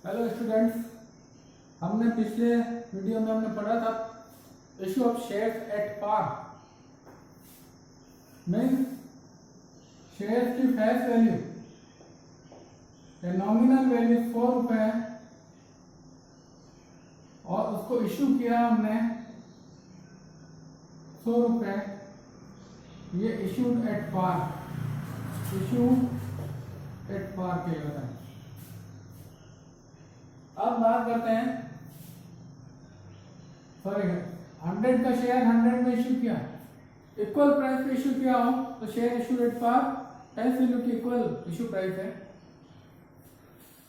Hello students, हमने पिछले video में हमने पढ़ा था issue of shares at par. Means shares की फेस वैल्यू नॉमिनल वैल्यू 4 रुपए है और उसको इशू किया हमने 100 रुपए। ये issued at par, issued at par कहलाता है। अब बात करते हैं, सॉरी 100 का शेयर 100 में इशू किया, इक्वल प्राइस पे इशू किया हो तो share issue at par face value की इक्वल इशू प्राइस है।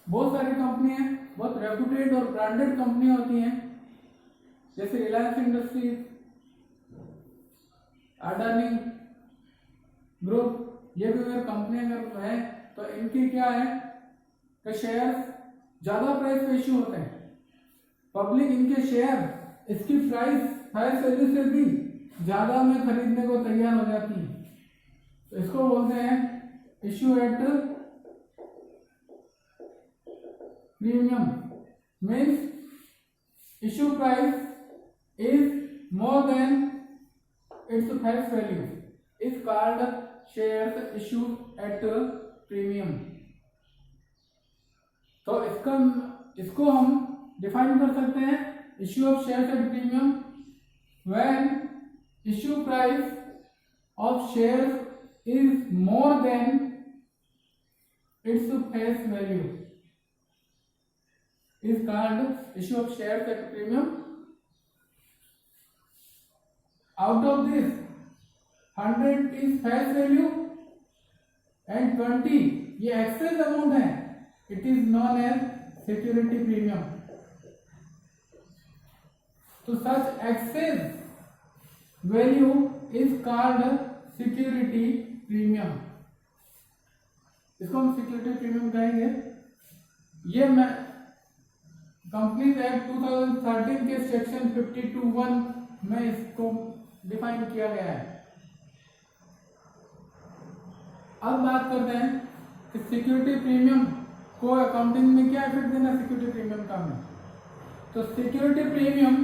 बहुत सारी कंपनी है, बहुत रेपुटेड और ब्रांडेड कंपनी होती हैं, जैसे रिलायंस इंडस्ट्रीज, अडानी ग्रुप, ये भी अगर कंपनी अगर है तो इनकी क्या है कि शेयर ज्यादा प्राइस पे इशू होते हैं। पब्लिक इनके शेयर इसकी प्राइस फेस वैल्यू से भी ज्यादा में खरीदने को तैयार हो जाती है, तो इसको बोलते हैं issue at premium. Means issue price is more than its face value is called shares issued at premium. तो इसको हम डिफाइन कर सकते हैं, issue of shares at premium when issue price of shares is more than its face value is called issue of shares at premium. Out of this 100 is face value and 20 ये excess amount है, it is known as security premium. तो such excess value is called security premium. इसको हम security premium कहेंगे। ये मैं companies act 2013 के section 52(1) में इसको डिफाइन किया गया है। अब बात करते हैं कि सिक्योरिटी प्रीमियम को अकाउंटिंग में क्या इफेक्ट देना सिक्योरिटी प्रीमियम का में। तो security premium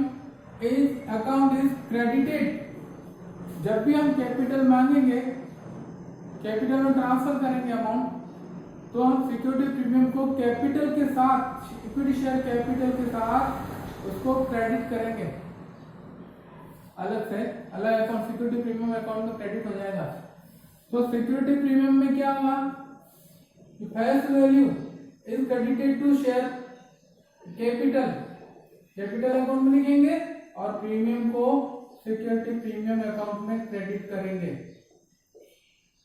is account is credited. जब भी हम कैपिटल मांगेंगे, कैपिटल में ट्रांसफर करेंगे अमाउंट, तो हम सिक्योरिटी प्रीमियम को कैपिटल के साथ, इक्विटी शेयर कैपिटल के साथ उसको क्रेडिट करेंगे अलग से, अलग अकाउंट सिक्योरिटी प्रीमियम अकाउंट में क्रेडिट हो जाएगा। तो सिक्योरिटी प्रीमियम में क्या हुआ, face value is credited to share capital, capital account में लिखेंगे और प्रीमियम को सिक्योरिटी प्रीमियम अकाउंट में क्रेडिट करेंगे।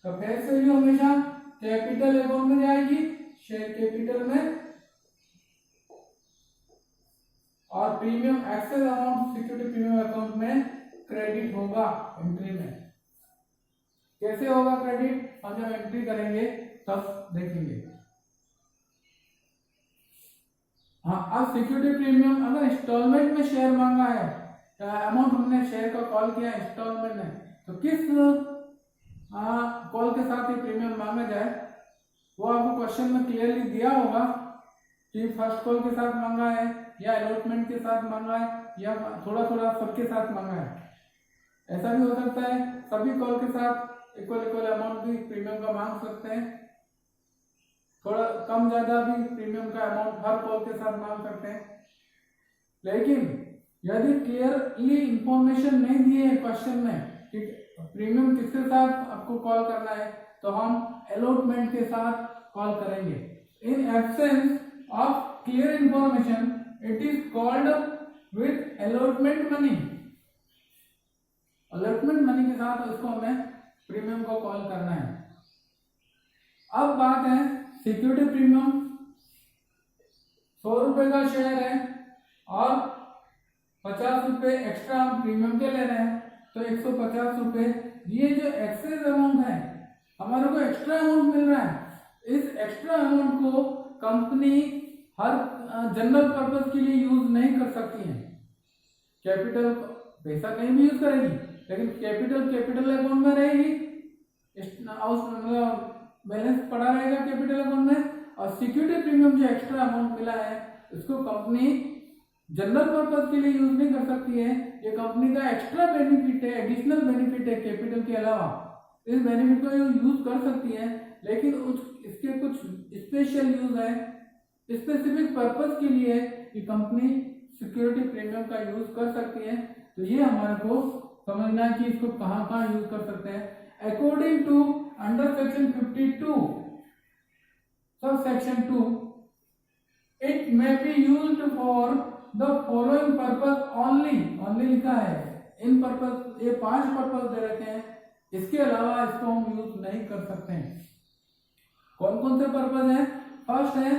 तो फेस वैल्यू हमेशा कैपिटल अकाउंट में जाएगी, शेयर कैपिटल में, और premium excess amount security premium account में क्रेडिट होगा एंट्री में। कैसे होगा क्रेडिट, हम जब एंट्री करेंगे तब देखेंगे। हाँ, अब सिक्योरिटी प्रीमियम अगर इंस्टॉलमेंट में शेयर मांगा है, अमाउंट हमने शेयर का कॉल किया इंस्टॉलमेंट में, तो किस कॉल के साथ ही प्रीमियम मांगा जाए, वो आपको क्वेश्चन में क्लियरली दिया होगा कि फर्स्ट कॉल के साथ मांगा है या अलॉटमेंट के साथ मांगा है या थोड़ा थोड़ा सबके साथ मांगा है। ऐसा भी हो सकता है सभी कॉल के साथ इक्वल इक्वल अमाउंट भी प्रीमियम का मांग सकते हैं, थोड़ा कम ज्यादा भी प्रीमियम का अमाउंट हर कॉल के साथ मांग सकते हैं। लेकिन यदि क्लियरली इंफॉर्मेशन नहीं दी है क्वेश्चन में कि प्रीमियम किसके साथ आपको कॉल करना है, तो हम अलॉटमेंट के साथ कॉल करेंगे। In absence of clear information it is called with allotment money. Allotment money के साथ उसको हमें प्रीमियम को कॉल करना है। अब बात है सिक्योरिटी प्रीमियम, 100 रुपए का शेयर है और 50 रुपए एक्स्ट्रा हम प्रीमियम के ले रहे हैं, तो 150 रुपए। ये जो एक्सेस अमाउंट है, हमारे को एक्स्ट्रा अमाउंट मिल रहा है, इस एक्स्ट्रा अमाउंट को कंपनी हर जनरल पर्पस के लिए यूज नहीं कर सकती है। कैपिटल पैसा कहीं भी यूज करेगी, लेकिन कैपिटल अकाउंट में रहेगी, बैलेंस पड़ा रहेगा कैपिटल अकाउंट में, और सिक्योरिटी प्रीमियम जो एक्स्ट्रा अमाउंट मिला है इसको कंपनी जनरल पर्पज के लिए यूज नहीं कर सकती है। ये कंपनी का एक्स्ट्रा बेनिफिट है, एडिशनल बेनिफिट है कैपिटल के अलावा। इस बेनिफिट को यूज कर सकती है, लेकिन इसके कुछ स्पेशल यूज है, स्पेसिफिक पर्पज के लिए ये कंपनी सिक्योरिटी प्रीमियम का यूज कर सकती है। तो ये हमारे को समझना है कि इसको कहाँ कहाँ यूज कर सकते हैं। According to under section 52 sub section 2 it may be used for the following purpose only लिखा है। इन पर्पज, ये 5 पर्पज दे रखे हैं, इसके अलावा इसको हम यूज नहीं कर सकते हैं। कौन कौन से पर्पज हैं? फर्स्ट है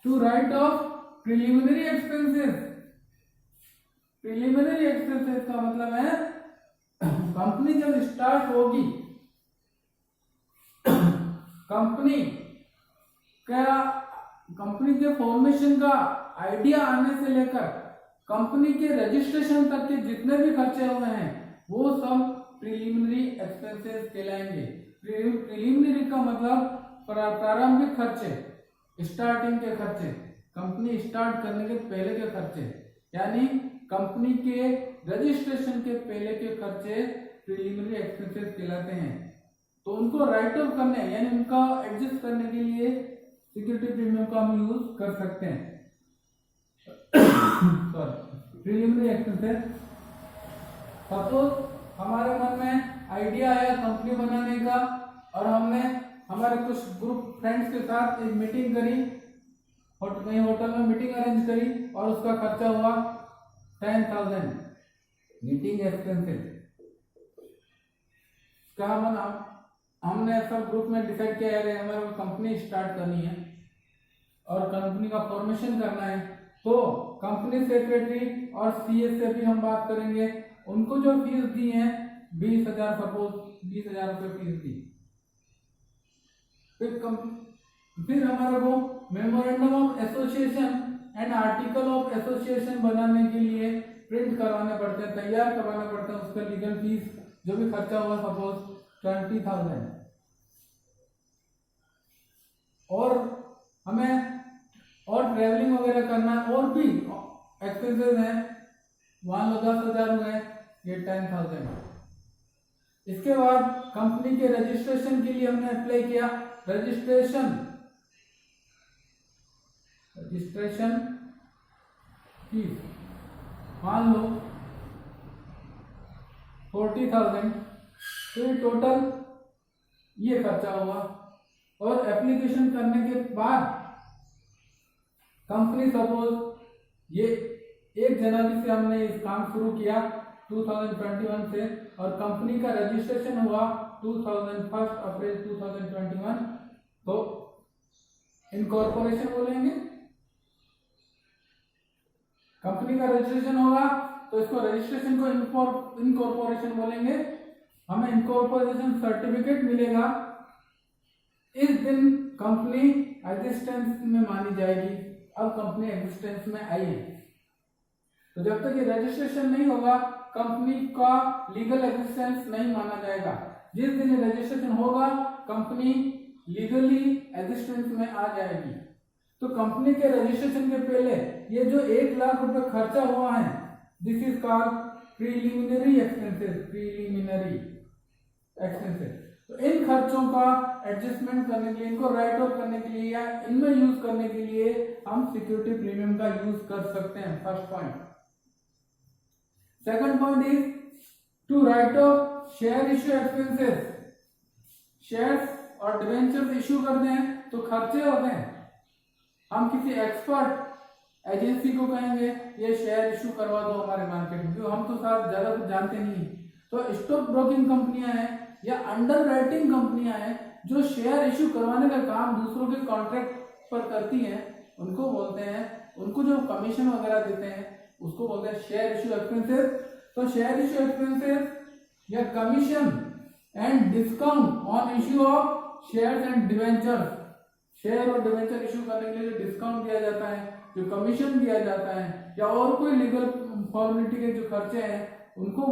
to write off preliminary expenses. Preliminary expenses का मतलब है कंपनी जब स्टार्ट होगी, कंपनी के फॉर्मेशन का आइडिया आने से लेकर कंपनी के रजिस्ट्रेशन तक के जितने भी खर्चे हुए हैं वो सब प्रिलिमिनरी एक्सपेंसेस कहलाएंगे। प्रिलिमिनरी का मतलब प्रारंभिक खर्चे, स्टार्टिंग के खर्चे, कंपनी स्टार्ट करने के पहले के खर्चे, यानी कंपनी के रजिस्ट्रेशन के पहले के खर्चे प्रिलिमिनरी एक्सपेंसेस कहलाते हैं। तो उनको राइट ऑफ करने यानी उनका एडजस्ट करने के लिए सिक्योरिटी प्रीमियम का हम यूज कर सकते हैं। प्रिलिमिनरी एक्सपेंसेस, सपोज हमारे मन में आइडिया आया कंपनी बनाने का और हमने हमारे कुछ ग्रुप फ्रेंड्स के साथ एक मीटिंग करी, कहीं होटल में मीटिंग अरेंज करी और उसका खर्चा हुआ 10,000 मीटिंग एक्सपेंसेस। क्या मना हमने सब ग्रुप में डिसाइड किया है हमें कंपनी स्टार्ट करनी है और कंपनी का फॉर्मेशन करना है, तो कंपनी सेक्रेटरी और सीए से भी हम बात करेंगे। उनको जो फीस दी है 20,000, सपोज 20,000 रुपये फीस दी। फिर हमारे को memorandum of association and article of association बनाने के लिए प्रिंट करवाने पड़ते हैं, तैयार करवाने पड़ते हैं। उसका लीगल फीस जो भी खर्चा हुआ सपोज 20,000। और हमें और ट्रेवलिंग वगैरह करना और भी एक्सपेंसेस हैं, मान लो 10,000 हुए, ये 10,000। इसके बाद कंपनी के रजिस्ट्रेशन के लिए हमने अप्लाई किया, रजिस्ट्रेशन फीस मान लो 40,000। तो ये टोटल ये खर्चा हुआ। और एप्लीकेशन करने के बाद कंपनी सपोज ये 1 जनवरी से हमने इस काम शुरू किया 2021 से, और कंपनी का रजिस्ट्रेशन हुआ 1 अप्रैल 2021, तो इनकॉर्पोरेशन बोलेंगे। कंपनी का रजिस्ट्रेशन होगा तो इसको रजिस्ट्रेशन को इनकॉर्पोरेशन बोलेंगे। हमें इनकॉर्पोरेशन सर्टिफिकेट मिलेगा, इस दिन कंपनी एग्जिस्टेंस में मानी जाएगी। अब कंपनी एग्जिस्टेंस में आई है, तो जब तक ये रजिस्ट्रेशन नहीं होगा कंपनी का लीगल एग्जिस्टेंस नहीं माना जाएगा। जिस दिन ये रजिस्ट्रेशन होगा कंपनी लीगली एग्जिस्टेंस में आ जाएगी। तो कंपनी के रजिस्ट्रेशन के पहले ये जो 1 लाख रुपए खर्चा हुआ है, this is called preliminary expenses. तो इन खर्चों का एडजस्टमेंट करने के लिए, इनको राइट ऑफ करने के लिए या इनमें यूज करने के लिए हम सिक्योरिटी प्रीमियम का यूज कर सकते हैं। First point. Second point is to write off share issue expenses. Shares और डिवेंचर्स इश्यू करते हैं तो खर्चे होते हैं। हम किसी एक्सपर्ट एजेंसी को कहेंगे ये शेयर इश्यू करवा दो हमारे मार्केट में, क्योंकि हम तो साथ ज्यादा कुछ जानते नहीं। तो स्टॉक ब्रोकिंग कंपनियां हैं या अंडर राइटिंग कंपनियां हैं जो शेयर इश्यू करवाने का काम दूसरों के कॉन्ट्रैक्ट पर करती हैं, उनको बोलते हैं, उनको जो कमीशन वगैरह देते हैं उसको बोलते हैं शेयर इश्यू एक्सपेंसेस। तो शेयर इश्यू एक्सपेंसेस या commission and discount on issue of shares and debentures, share और डिवेंचर इश्यू करने के लिए जो डिस्काउंट दिया जाता है, जो कमीशन दिया जाता है, या और कोई लीगल फॉर्मेलिटी के जो खर्चे हैं उनको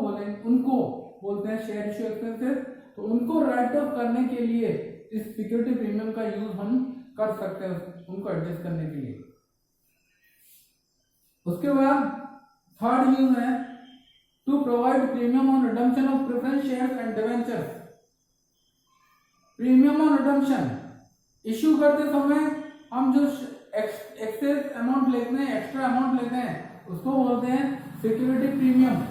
बोलते हैं शेयर इश्यू एक्सपेंसेस। तो उनको राइट ऑफ करने के लिए इस सिक्योरिटी प्रीमियम का यूज हम कर सकते हैं, उनको एडजस्ट करने के लिए। उसके बाद थर्ड यूज है to provide premium on redemption of preference shares and debentures. Premium on redemption issue करते समय हम जो एक्सेस अमाउंट लेते हैं, एक्स्ट्रा अमाउंट लेते हैं, उसको बोलते हैं सिक्योरिटी प्रीमियम।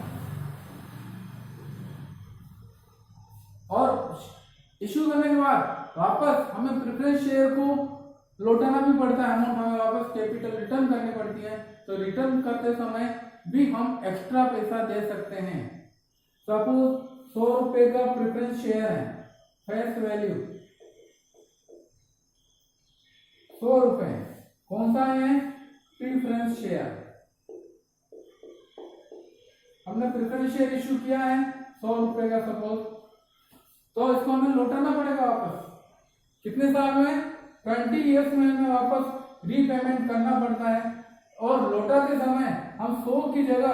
और इश्यू करने के बाद वापस हमें प्रेफरेंस शेयर को लौटाना भी पड़ता है, अमाउंट हमें वापस कैपिटल रिटर्न करनी पड़ती है। तो रिटर्न करते समय भी हम एक्स्ट्रा पैसा दे सकते हैं। सपोज 100 रुपए का प्रेफरेंस शेयर है, फेस वैल्यू 100 रुपए, कौन सा है? Preference share. हमने प्रेफरेंस शेयर इश्यू किया है 100 रुपए का सपोज, तो इसको हमें लौटाना पड़ेगा वापस। कितने साल में? 20 ईयर्स में हमें वापस रीपेमेंट करना पड़ता है। और लौटाते समय हम 100 की जगह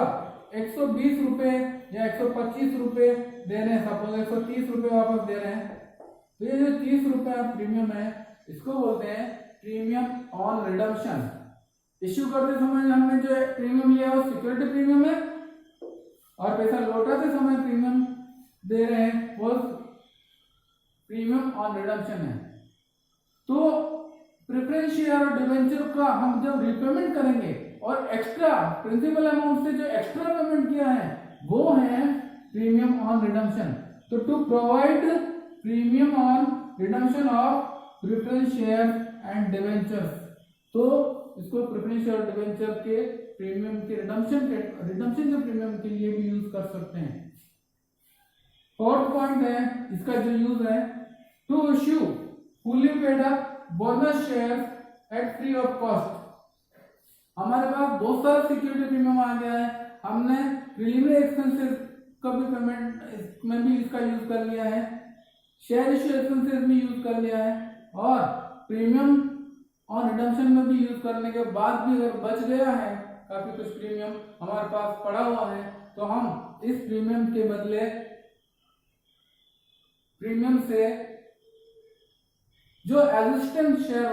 120 रुपए या 125 रुपए दे रहे हैं, सपोज 130 रुपए वापस दे रहे हैं। तो ये जो 30 रुपए प्रीमियम है, इसको बोलते हैं प्रीमियम ऑन रिडम्पशन। इश्यू करते समय हमने जो प्रीमियम लिया वो सिक्योरिटी प्रीमियम है, और पैसा लौटाते समय प्रीमियम दे रहे हैं वो प्रीमियम ऑन रिडम्पशन है। तो प्रेफरेंस शेयर और डिवेंचर का हम जब रिपेमेंट करेंगे और एक्स्ट्रा प्रिंसिपल अमाउंट से जो एक्स्ट्रा पेमेंट किया है वो है प्रीमियम ऑन रिडम्पशन। तो to provide premium on redemption of preference share and debentures, तो इसको प्रेफरेंस शेयर और डिवेंचर के प्रीमियम के रिडम्पशन के प्रीमियम के लिए भी यूज कर सकते हैं। फोर्थ पॉइंट है इसका जो यूज है, to issue fully paid up bonus shares at free of cost. हमारे पास बहुत सारा सिक्योरिटी प्रीमियम आ गया है, हमने प्रीलिमिनरी एक्सपेंसेस का भी पेमेंट में भी इसका यूज कर लिया है, शेयर इश्यू एक्सपेंसेस भी यूज कर लिया है, और प्रीमियम ऑन रिडम्पशन में भी यूज करने के बाद भी अगर बच गया है काफी कुछ प्रीमियम हमारे पास पड़ा हुआ है, तो हम इस प्रीमियम के बदले प्रीमियम से जो एग्जिस्टिंग शेयर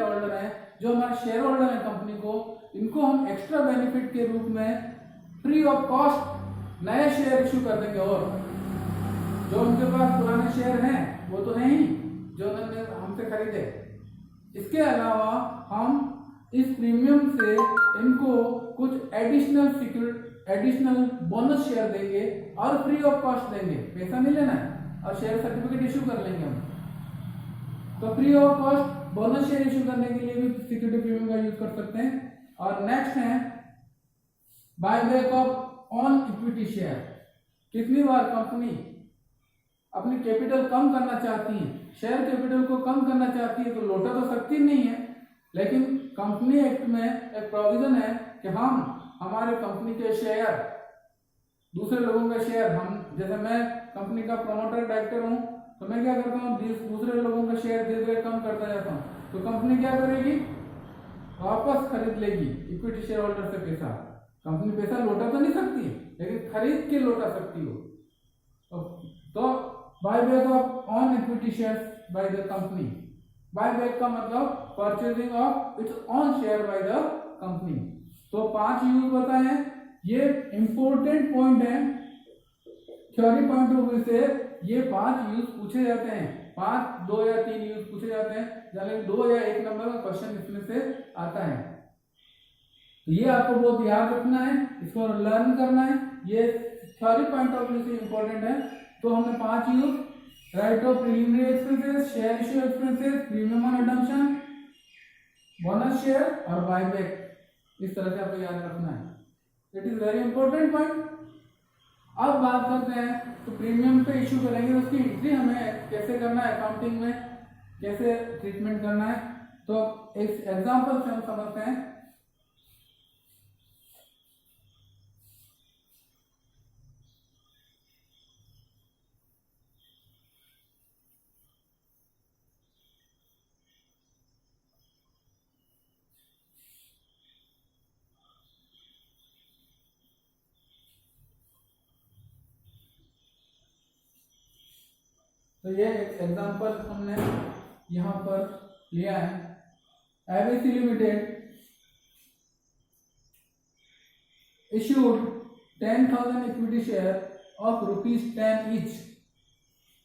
होल्डर है, जो हमारे शेयर होल्डर है कंपनी को, इनको हम एक्स्ट्रा बेनिफिट के रूप में फ्री ऑफ कॉस्ट नए शेयर इश्यू कर देंगे। और जो उनके पास पुराने शेयर हैं वो तो नहीं जो उन्होंने हमसे खरीदे, इसके अलावा हम इस प्रीमियम से इनको कुछ एडिशनल बोनस शेयर देंगे और फ्री ऑफ कॉस्ट देंगे, पैसा नहीं लेना है, और शेयर सर्टिफिकेट इश्यू कर लेंगे हम। तो free of cost bonus share issue करने के लिए भी सिक्योरिटी प्रीमियम का यूज कर सकते हैं। और नेक्स्ट है buyback of on equity share. कितनी बार कंपनी अपनी कैपिटल कम करना चाहती है, शेयर कैपिटल को कम करना चाहती है, तो लौटा तो सकती नहीं है, लेकिन कंपनी एक्ट में एक प्रोविजन है कि हम हमारे कंपनी के शेयर दूसरे लोगों का शेयर, हम जैसे मैं कंपनी का प्रमोटर डायरेक्टर हूं, तो मैं क्या करता हूँ दूसरे लोगों का शेयर धीरे धीरे कम करता जाता हूँ, तो कंपनी क्या करेगी? वापस खरीद लेगी इक्विटी शेयर होल्डर से पैसा। कंपनी पैसा लौटा तो नहीं सकती लेकिन खरीद के लौटा सकती हो। तो buyback of on equity shares by the company. Buyback का मतलब purchasing of its on share by the company. तो 5 यूज बताए हैं, ये इंपॉर्टेंट पॉइंट है, थ्योरी पॉइंट ऑफ व्यू से ये 5 यूज पूछे जाते हैं, 5, 2 या 3 यूज पूछे जाते हैं, यानी 2 या 1 नंबर का क्वेश्चन इसमें से आता है। तो ये आपको बहुत याद रखना है, इसको लर्न करना है, ये थ्योरी पॉइंट ऑफ व्यू से इंपॉर्टेंट है। तो हमने 5 use, right of preliminary expenses, share issue expenses, premium on redemption, bonus share और बायबैक, इस तरह से आपको याद रखना है। It is very important point. अब बात करते हैं तो प्रीमियम पे इश्यू करेंगे, उसकी एंट्री हमें कैसे करना है, अकाउंटिंग में कैसे ट्रीटमेंट करना है। तो एक एग्जांपल से हम समझते हैं। तो ये एक एग्जांपल हमने यहाँ पर लिया है। ABC limited issued 10,000 equity share of ₹10 each.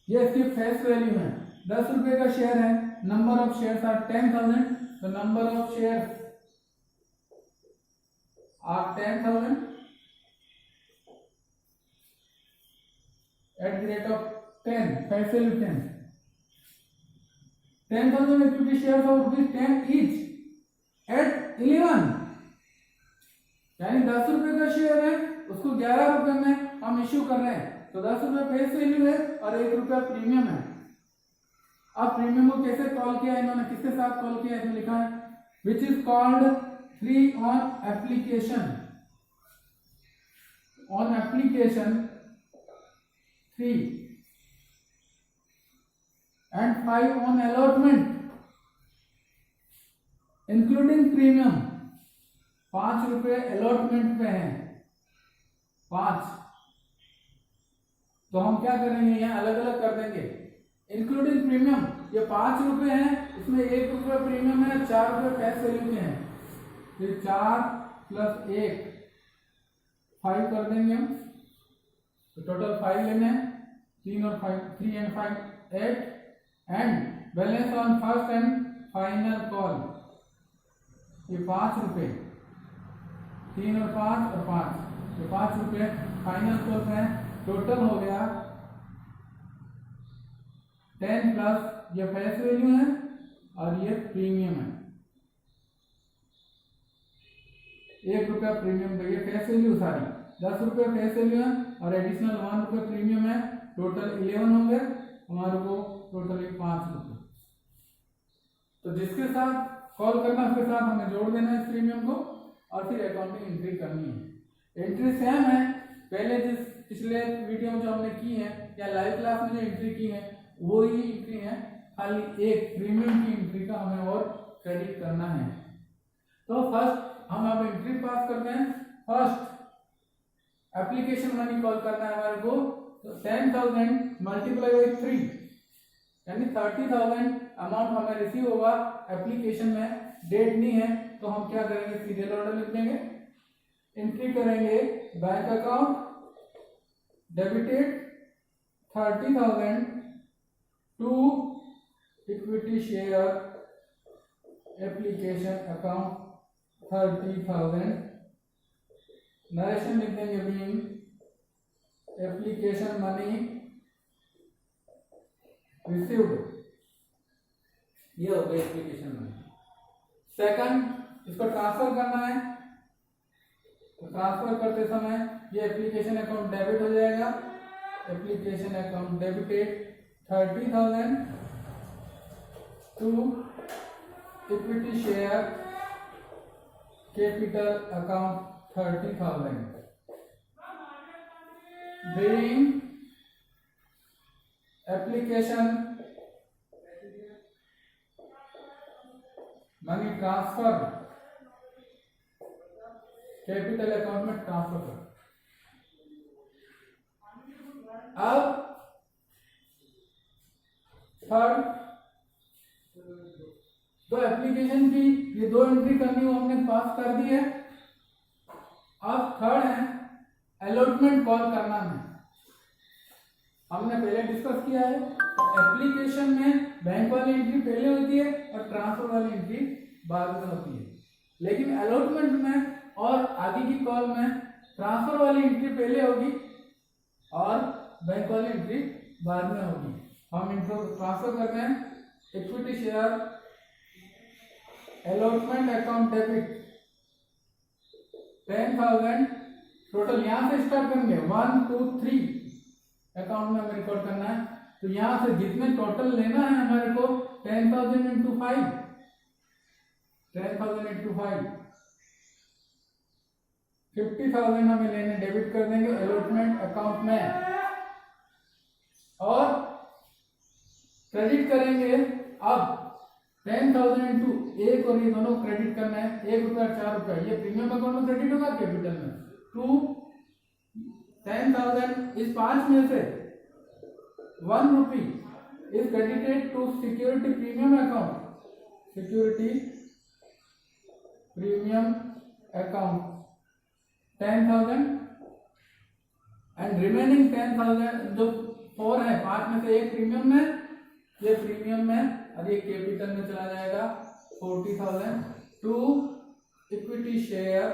ये इसकी फेस वैल्यू है, 10 रुपए का शेयर है, नंबर ऑफ शेयर्स आर 10,000, तो number of shares are 10,000 at the rate of 10, face value 10. 10,000 equity shares of ₹10 each at 11, यानी 10 रुपए का शेयर है, उसको 11 रुपए में हम इश्यू कर रहे हैं, तो 10 रुपए फेस वैल्यू है और 1 रुपया प्रीमियम है। अब प्रीमियम को कैसे कॉल किया इन्होंने, किसके साथ कॉल किया, इसमें लिखा है which is called free on application, on application 3 and 5 on allotment including premium। 5 रुपए अलॉटमेंट पे हैं, 5, तो हम क्या करेंगे, यहाँ अलग अलग कर देंगे। इंक्लूडिंग प्रीमियम ये 5 रुपए हैं, इसमें 1 रुपया प्रीमियम है, 4 रुपए फेस वैल्यू के हैं, तो 4 + 1 5 कर देंगे हम, तो टोटल 5 लेने हैं, 3 और 5, 3 and 5 8 and balance on first and final call, ये 5 रुपए, 3 और 5 और 5, तो 5 रुपए फाइनल कॉल पे है। टोटल हो गया 10 प्लस ये फेस वैल्यू है और ये प्रीमियम है, 1 रुपया प्रीमियम का, ये फेस वैल्यू सारी 10 रुपये फेस वैल्यू है और एडिशनल 1 रुपये प्रीमियम है, टोटल 11 हो गए हमारे को, टोटल 5 रुपये। तो जिसके साथ कॉल करना उसके साथ हमें जोड़ देना है इस प्रीमियम को और फिर अकाउंटिंग एंट्री करनी है। एंट्री सेम है पहले जिस पिछले वीडियो में जो हमने की है या लाइव क्लास में जो एंट्री की है वो ही एंट्री है, खाली एक प्रीमियम की एंट्री का हमें और क्रेडिट करना है। तो फर्स्ट हम अब एंट्री पास करते हैं। फर्स्ट एप्लीकेशन मनी कॉल करना है हमारे को, तो 10,000 मल्टीप्लाई बाई 3 यानी 30,000 अमाउंट हमें रिसीव होगा एप्लीकेशन में, डेट नहीं है तो हम क्या करेंगे, सीरियल ऑर्डर लिख देंगे, एंट्री करेंगे bank account debited 30,000 to equity share application account 30,000, narration लिख देंगे बीइंग एप्लीकेशन मनी रिसीव्ड, ये हो गई एप्लीकेशन मनी। सेकंड इसको ट्रांसफर करना है, तो ट्रांसफर करते समय ये एप्लीकेशन अकाउंट डेबिट हो जाएगा, application account debited 30,000 to equity share capital account 30,000 being application money transfer capital account में ट्रांसफर कर। अब थर्ड, तो एप्लीकेशन की ये 2 एंट्री करनी वो हमने पास कर दी है। अब थर्ड है अलॉटमेंट कॉल करना है, हमने पहले डिस्कस किया है। तो एप्लीकेशन में बैंक वाली एंट्री पहले होती है और ट्रांसफर वाली एंट्री बाद में होती है, लेकिन अलॉटमेंट में और आगे की कॉल में ट्रांसफर वाली एंट्री पहले होगी और बैंक वाली एंट्री बाद में होगी। हम इंट्रो ट्रांसफर करते हैं equity share allotment account debit 10,000 total, यहां से स्टार्ट करेंगे 1 2 3 अकाउंट में हमें रिकॉर्ड करना है। तो यहां से जितने टोटल लेना है हमारे को 10,000 इंटू 5, 10,000 इंटू 5 50,000 हमें लेने डेबिट कर देंगे अलॉटमेंट अकाउंट में और क्रेडिट करेंगे। अब 10,000 इंटू 1 और ये दोनों क्रेडिट करना है, 1 रुपया 4 रुपया, ये प्रीमियम अकाउंट में क्रेडिट होगा कैपिटल में। 2 10,000 इस 5 में से 1 rupee is credited to security premium account, security premium account 10,000 and remaining 10,000 जो 4 है, 5 में से एक प्रीमियम में, ये प्रीमियम में और ये कैपिटल में चला जाएगा 40,000 to equity share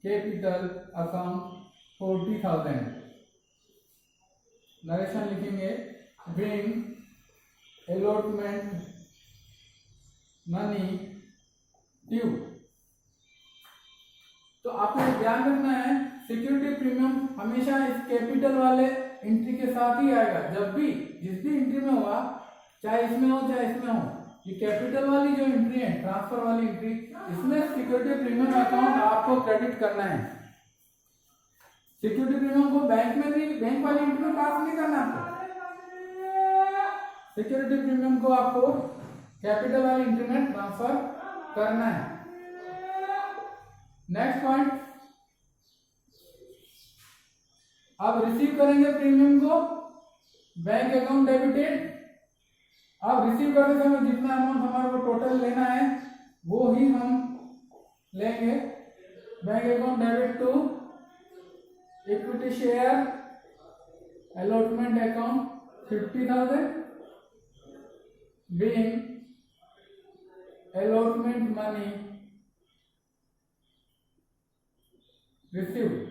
capital account 40,000। Narration लिखेंगे ब्रिंग अलॉटमेंट मनी ड्यू। तो आपको ध्यान रखना है सिक्योरिटी प्रीमियम हमेशा इस कैपिटल वाले एंट्री के साथ ही आएगा। जब भी जिस भी एंट्री में होगा, चाहे इसमें हो चाहे इसमें हो, ये कैपिटल वाली जो एंट्री है, ट्रांसफर वाली एंट्री, इसमें सिक्योरिटी प्रीमियम अकाउंट आपको क्रेडिट करना है। सिक्योरिटी प्रीमियम को बैंक में नहीं, बैंक वाली एंट्री में पास नहीं करना आपको। सिक्योरिटी प्रीमियम को आपको कैपिटल वाली एंट्री में ट्रांसफर करना है। नेक्स्ट पॉइंट, आप रिसीव करेंगे प्रीमियम को बैंक अकाउंट डेबिटेड। आप रिसीव करते समय जितना अमाउंट हमारे को टोटल लेना है वो ही हम लेंगे। Bank account debit to equity share allotment account 50,000 being allotment money received.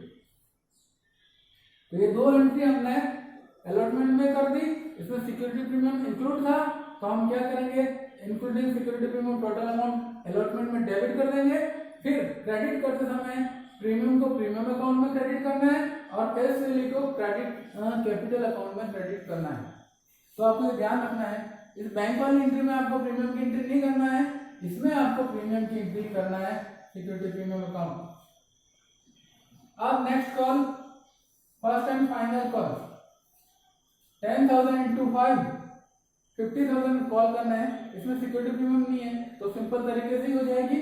तो ये दो एंट्री हमने अलॉटमेंट में कर दी, इसमें सिक्योरिटी प्रीमियम इंक्लूड था, तो हम क्या करेंगे, including security premium total amount allotment में डेबिट कर देंगे। फिर क्रेडिट करते समय प्रीमियम को प्रीमियम अकाउंट में क्रेडिट करना है और फेस वैल्यू को क्रेडिट कैपिटल अकाउंट में क्रेडिट करना है। तो आपको ध्यान रखना है, इस बैंक वाली एंट्री में आपको प्रीमियम की एंट्री नहीं करना है, इसमें आपको प्रीमियम की एंट्री करना है, सिक्योरिटी प्रीमियम अकाउंट। अब next call, first and final call 10,000 into 5 50,000 call करना है। इसमें सिक्योरिटी प्रीमियम नहीं है तो सिंपल तरीके से ही हो जाएगी।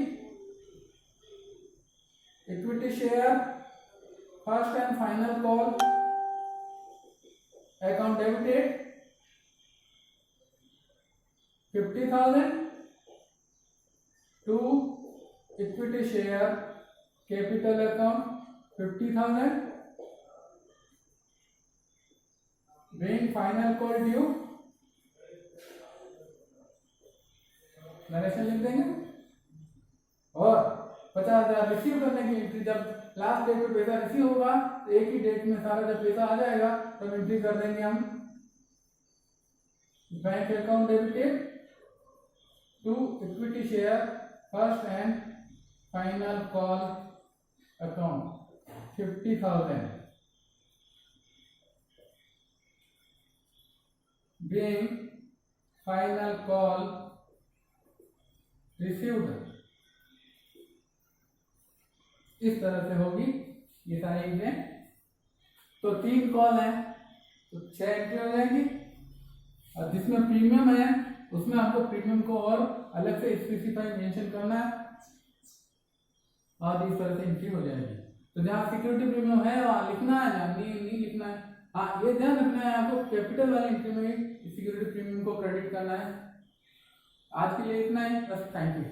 Equity share first and final call account debited 50,000 to equity share capital account 50,000 being final call due. Narration लिख देंगे और 50,000 रिसीव करने की एंट्री, जब लास्ट डेट पे पैसा रिसीव होगा तो एक ही डेट में सारा जब पैसा आ जाएगा तब एंट्री कर देंगे हम bank account debited to equity share first and final call account 50,000 being final call received. इस तरह से होगी ये सारी एंट्री। तो 3 कॉल है तो 6 एंट्री हो जाएगी, और जिसमें प्रीमियम है उसमें आपको प्रीमियम को और अलग से स्पेसिफाई मेंशन करना है और इस तरह से एंट्री हो जाएगी। तो जहाँ सिक्योरिटी प्रीमियम है वहाँ लिखना है, जहाँ नहीं लिखना है। हाँ, ये ध्यान रखना है आपको कैपिटल वाली एंट्री में सिक्योरिटी प्रीमियम को क्रेडिट करना है। आज के लिए इतना ही, बस थैंक यू।